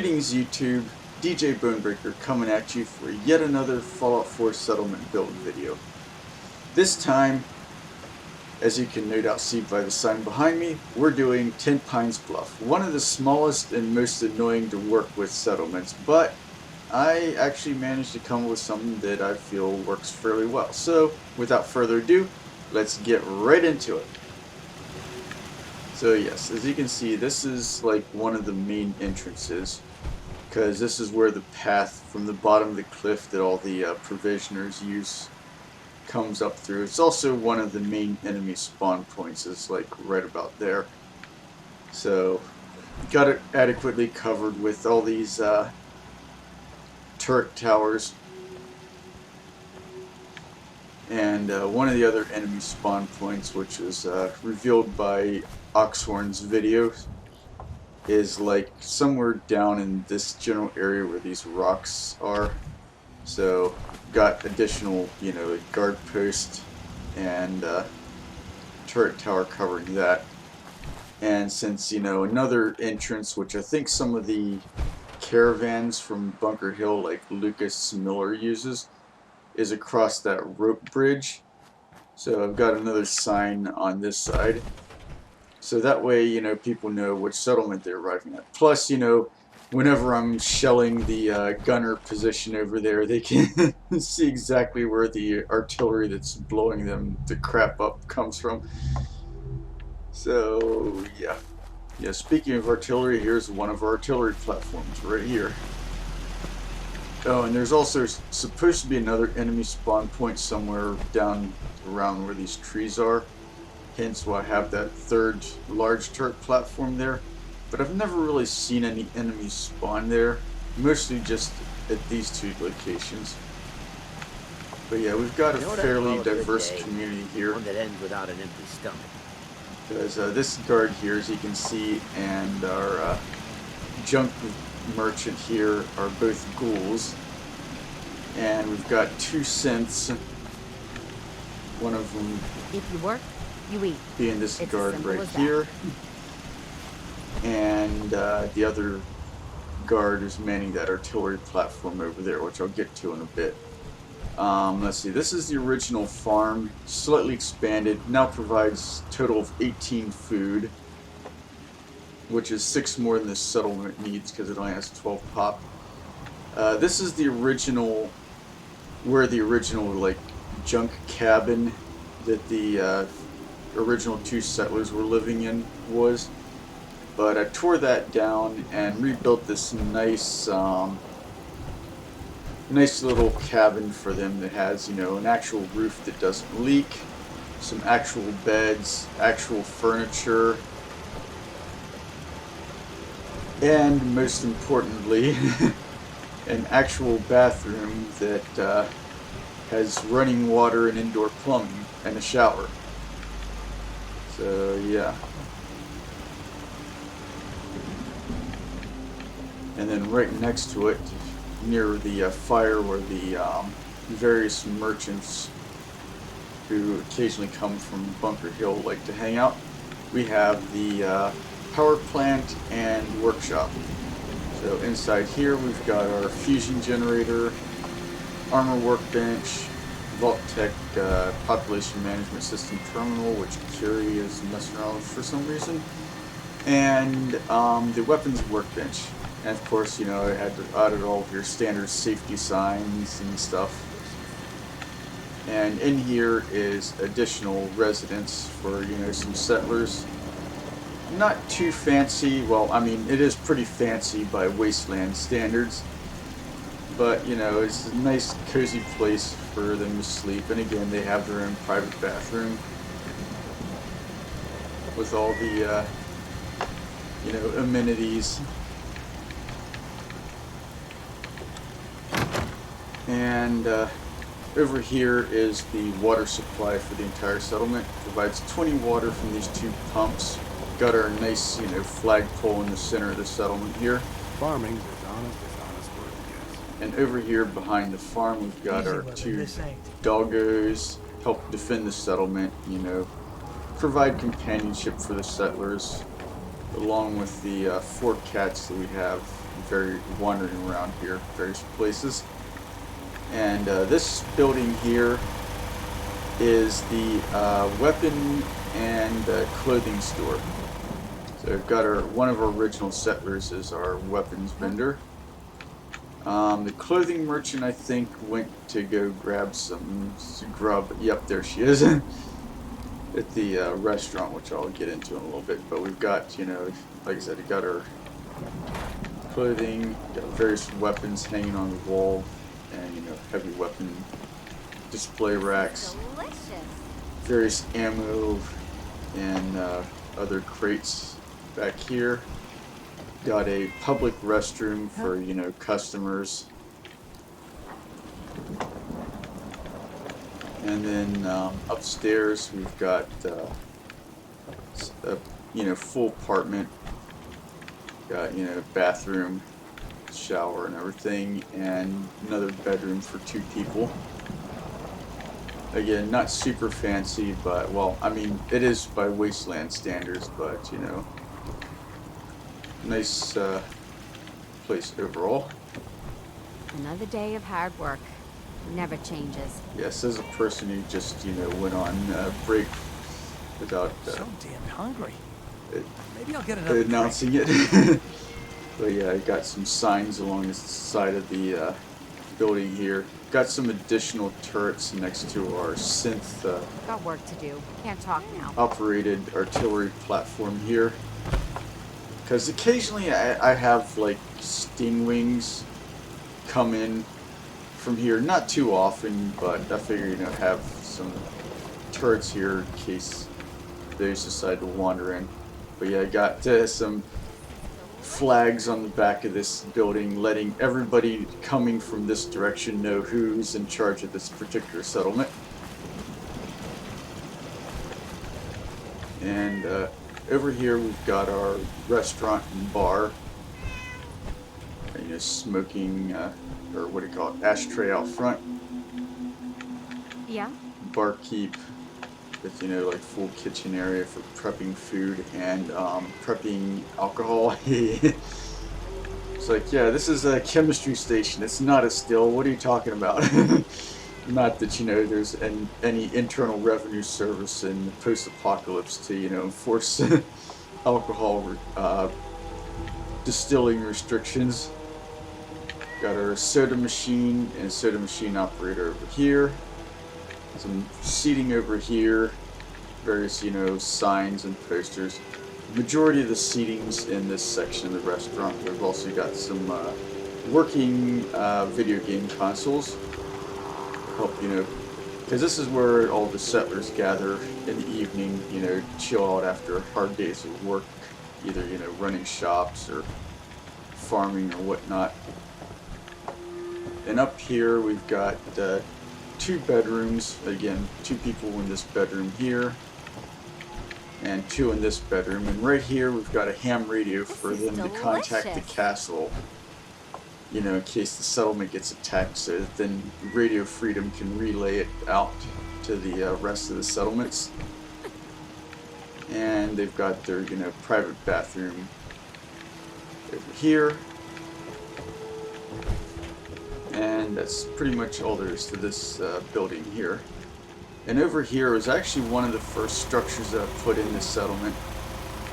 Greetings YouTube, DJ Bonebreaker coming at you for yet another Fallout 4 settlement build video. This time, as you can no doubt see by the sign behind me, we're doing Tenpines Bluff, one of the smallest and most annoying to work with settlements, but I actually managed to come up with something that I feel works fairly well. So, without further ado, let's get right into it. So yes, as you can see, this is like one of the main entrances, because this is where the path from the bottom of the cliff that all the provisioners use comes up through. It's also one of the main enemy spawn points. It's like right about there. So got it adequately covered with all these turret towers. And one of the other enemy spawn points, which was revealed by Oxhorn's video, is like somewhere down in this general area where these rocks are. So got additional, guard post and turret tower covering that. And since, another entrance, which I think some of the caravans from Bunker Hill, like Lucas Miller uses, is across that rope bridge. So I've got another sign on this side. So that way, people know which settlement they're arriving at. Plus, whenever I'm shelling the gunner position over there, they can see exactly where the artillery that's blowing them the crap up comes from. So, yeah. Yeah, speaking of artillery, here's one of our artillery platforms right here. Oh, and there's also supposed to be another enemy spawn point somewhere down around where these trees are. Hence why I have that third large turret platform there. But I've never really seen any enemies spawn there. Mostly just at these two locations. But yeah, we've got a fairly diverse community here. One that ends without an empty stomach. Because this guard here, as you can see, and our junk merchant here are both ghouls. And we've got two synths. One of them, if you work, you eat. Being this guard right here. And the other guard is manning that artillery platform over there, which I'll get to in a bit. Let's see, this is the original farm, slightly expanded, now provides a total of 18 food, which is 6 more than the settlement needs because it only has 12 pop. This is the original, where the original like junk cabin that the original 2 settlers were living in was. But I tore that down and rebuilt this nice nice little cabin for them that has, an actual roof that doesn't leak, some actual beds, actual furniture, and most importantly, an actual bathroom that has running water and indoor plumbing and a shower. So yeah. And then right next to it, near the fire where the various merchants who occasionally come from Bunker Hill like to hang out, we have the power plant and workshop. So inside here we've got our fusion generator, armor workbench, Vault-Tec population management system terminal, which Curie is messing around with for some reason, and the weapons workbench. And of course, I had to audit all of your standard safety signs and stuff. And in here is additional residence for, some settlers. Not too fancy. Well, I mean, it is pretty fancy by wasteland standards. But, it's a nice, cozy place for them to sleep. And again, they have their own private bathroom with all the, amenities. And over here is the water supply for the entire settlement. Provides 20 water from these 2 pumps. Got our nice, flagpole in the center of the settlement here. Farming is honest work, yes. And over here behind the farm, we've got our 2 doggos. Help defend the settlement, provide companionship for the settlers, along with the 4 cats that we have very wandering around here, various places. And this building here is the weapon and clothing store. So we've got one of our original settlers is our weapons vendor. The clothing merchant, I think, went to go grab some grub. Yep, there she is. At the restaurant, which I'll get into in a little bit. But we've got, you know, like I said, we got our clothing, got various weapons hanging on the wall, and, you know, heavy weapon display racks, Delicious. various ammo, and other crates back here. Got a public restroom for, you know, customers. And then upstairs we've got a, you know, full apartment. Got, you know, bathroom, shower and everything, and another bedroom for 2 people. Again, not super fancy, but, well, I mean, it is by Wasteland standards, but, you know, nice place overall. Another day of hard work. Never changes. Yes, as a person who just, you know, went on break without So damn hungry. it, Maybe I'll get another announcing it. But yeah, I got some signs along the side of the building here. Got some additional turrets next to our synth Got work to do. Can't talk now. operated artillery platform here. Because occasionally I have like stingwings come in from here, not too often, but I figure, you know, have some turrets here in case they just decide to wander in. But yeah, I got some flags on the back of this building letting everybody coming from this direction know who's in charge of this particular settlement. And over here we've got our restaurant and bar. You know, smoking, or what do you call it, ashtray out front. Yeah? Barkeep with, you know, like full kitchen area for prepping food and prepping alcohol. It's like, yeah, this is a chemistry station. It's not a still. What are you talking about? Not that, you know, there's any internal revenue service in the post-apocalypse to, you know, enforce alcohol distilling restrictions. Got our soda machine and soda machine operator over here. Some seating over here. Various, you know, signs and posters. Majority of the seating's in this section of the restaurant. We've also got some working video game consoles. Help, you know, because this is where all the settlers gather in the evening, you know, chill out after hard days of work, either, you know, running shops or farming or whatnot. And up here we've got 2 bedrooms. Again, 2 people in this bedroom here, and 2 in this bedroom. And right here we've got a ham radio for them to contact the castle, you know, in case the settlement gets attacked, so that then Radio Freedom can relay it out to the rest of the settlements. And they've got their, you know, private bathroom over here. And that's pretty much all there is to this building here. And over here was actually one of the first structures that I put in this settlement.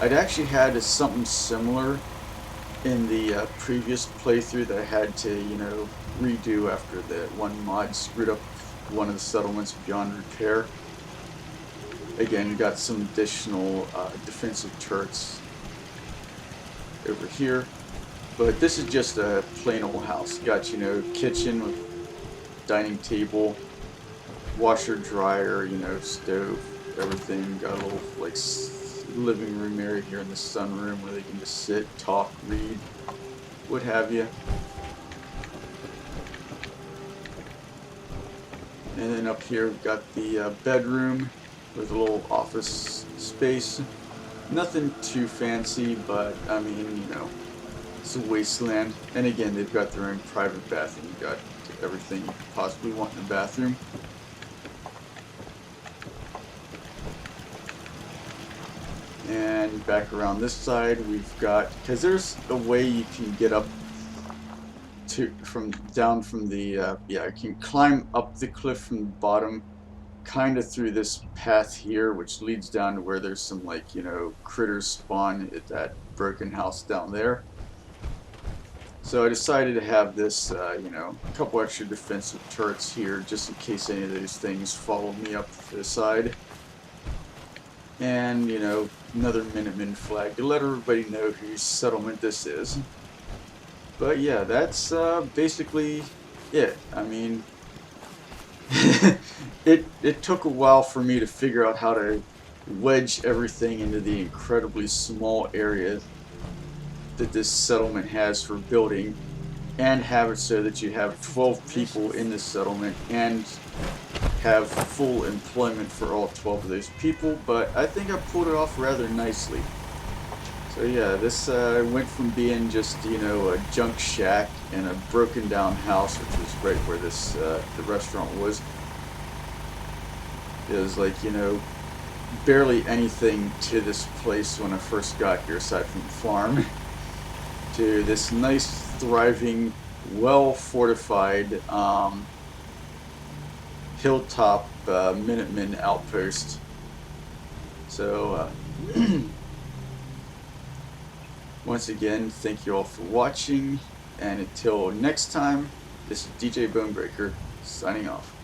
I'd actually had something similar in the previous playthrough that I had to, you know, redo after the one mod screwed up one of the settlements beyond repair. Again, you got some additional defensive turrets over here. But this is just a plain old house. Got, you know, kitchen with dining table, washer, dryer, you know, stove, everything. Got a little, like, living room area here in the sunroom where they can just sit, talk, read, what have you. And then up here we've got the bedroom with a little office space. Nothing too fancy, but I mean, you know, it's a wasteland. And again, they've got their own private bathroom. You've got everything you could possibly want in a bathroom. And back around this side, we've got, because there's a way you can get up from down from the yeah, I can climb up the cliff from the bottom, kind of through this path here, which leads down to where there's some, like, you know, critters spawn at that broken house down there. So I decided to have this, you know, a couple extra defensive turrets here, just in case any of these things follow me up the side. And, you know, another Minutemen flag to let everybody know whose settlement this is. But yeah, that's basically it. I mean, it took a while for me to figure out how to wedge everything into the incredibly small area that this settlement has for building, and have it so that you have 12 people in this settlement and have full employment for all 12 of those people. But I think I pulled it off rather nicely. So yeah, this went from being just, you know, a junk shack and a broken down house, which was right where this the restaurant was. It was like, you know, barely anything to this place when I first got here aside from the farm, to this nice, thriving, well fortified hilltop Minutemen outpost. So once again, thank you all for watching, and until next time, this is DJ Bonebreaker signing off.